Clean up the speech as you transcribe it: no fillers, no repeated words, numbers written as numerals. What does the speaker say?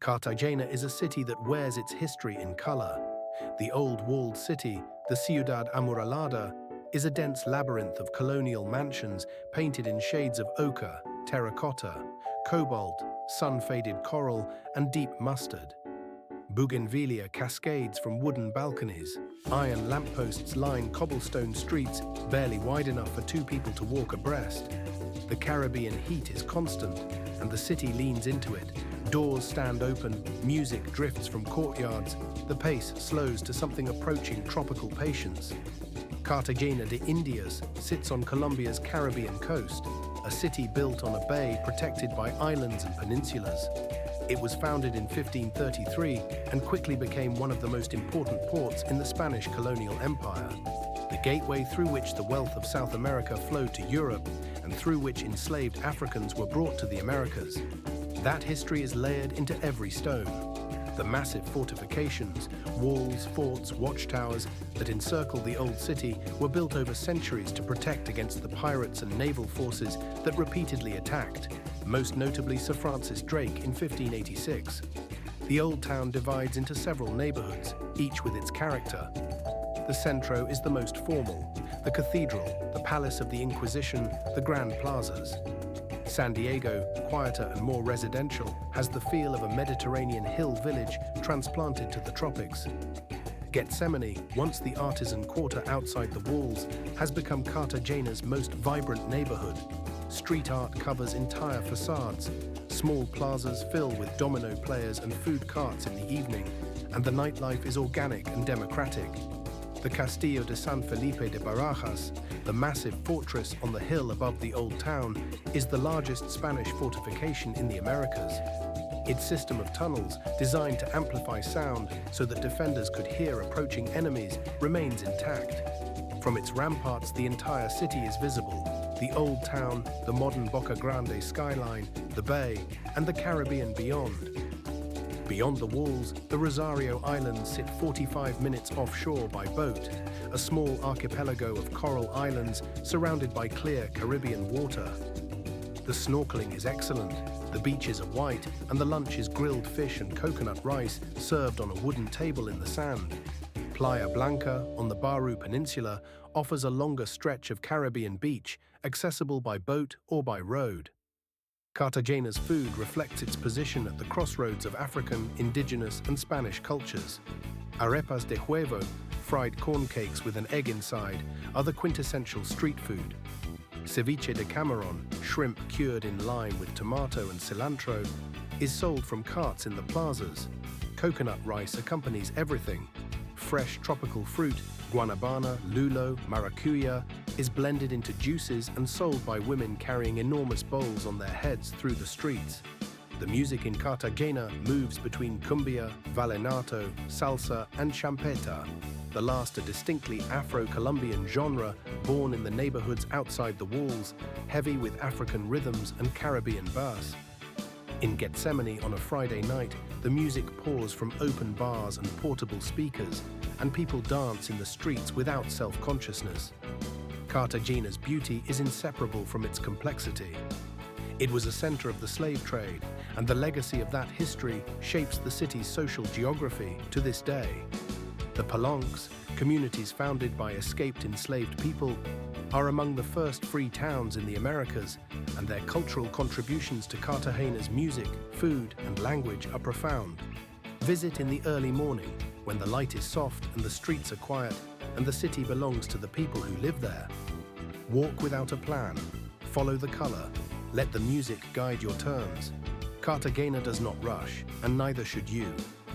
Cartagena is a city that wears its history in color. The old walled city, the Ciudad Amurallada, is a dense labyrinth of colonial mansions painted in shades of ochre, terracotta, cobalt, sun-faded coral, and deep mustard. Bougainvillea cascades from wooden balconies. Iron lampposts line cobblestone streets barely wide enough for two people to walk abreast. The Caribbean heat is constant, and the city leans into it. Doors stand open, music drifts from courtyards, the pace slows to something approaching tropical patience. Cartagena de Indias sits on Colombia's Caribbean coast, a city built on a bay protected by islands and peninsulas. It was founded in 1533 and quickly became one of the most important ports in the Spanish colonial empire, the gateway through which the wealth of South America flowed to Europe and through which enslaved Africans were brought to the Americas. That history is layered into every stone. The massive fortifications, walls, forts, watchtowers that encircle the old city were built over centuries to protect against the pirates and naval forces that repeatedly attacked, most notably Sir Francis Drake in 1586. The old town divides into several neighborhoods, each with its character. The centro is the most formal, the cathedral, the palace of the Inquisition, the grand plazas. San Diego, quieter and more residential, has the feel of a Mediterranean hill village transplanted to the tropics. Getsemaní, once the artisan quarter outside the walls, has become Cartagena's most vibrant neighborhood. Street art covers entire facades. Small plazas fill with domino players and food carts in the evening, and the nightlife is organic and democratic. The Castillo de San Felipe de Barajas, the massive fortress on the hill above the old town, is the largest Spanish fortification in the Americas. Its system of tunnels, designed to amplify sound so that defenders could hear approaching enemies, remains intact. From its ramparts, the entire city is visible. The old town, the modern Boca Grande skyline, the bay, and the Caribbean beyond. Beyond the walls, the Rosario Islands sit 45 minutes offshore by boat, a small archipelago of coral islands surrounded by clear Caribbean water. The snorkeling is excellent, the beaches are white, and the lunch is grilled fish and coconut rice served on a wooden table in the sand. Playa Blanca, on the Baru Peninsula, offers a longer stretch of Caribbean beach, accessible by boat or by road. Cartagena's food reflects its position at the crossroads of African, indigenous, and Spanish cultures. Arepas de huevo, fried corn cakes with an egg inside, are the quintessential street food. Ceviche de camarón, shrimp cured in lime with tomato and cilantro, is sold from carts in the plazas. Coconut rice accompanies everything. Fresh tropical fruit, guanabana, lulo, maracuya, is blended into juices and sold by women carrying enormous bowls on their heads through the streets. The music in Cartagena moves between cumbia, vallenato, salsa, and champeta, the last a distinctly Afro-Colombian genre born in the neighborhoods outside the walls, heavy with African rhythms and Caribbean bass. In Getsemaní on a Friday night, the music pours from open bars and portable speakers, and people dance in the streets without self-consciousness. Cartagena's beauty is inseparable from its complexity. It was a center of the slave trade, and the legacy of that history shapes the city's social geography to this day. The Palenques, communities founded by escaped enslaved people, are among the first free towns in the Americas, and their cultural contributions to Cartagena's music, food, and language are profound. Visit in the early morning, when the light is soft and the streets are quiet, and the city belongs to the people who live there. Walk without a plan, follow the color, let the music guide your turns. Cartagena does not rush, and neither should you.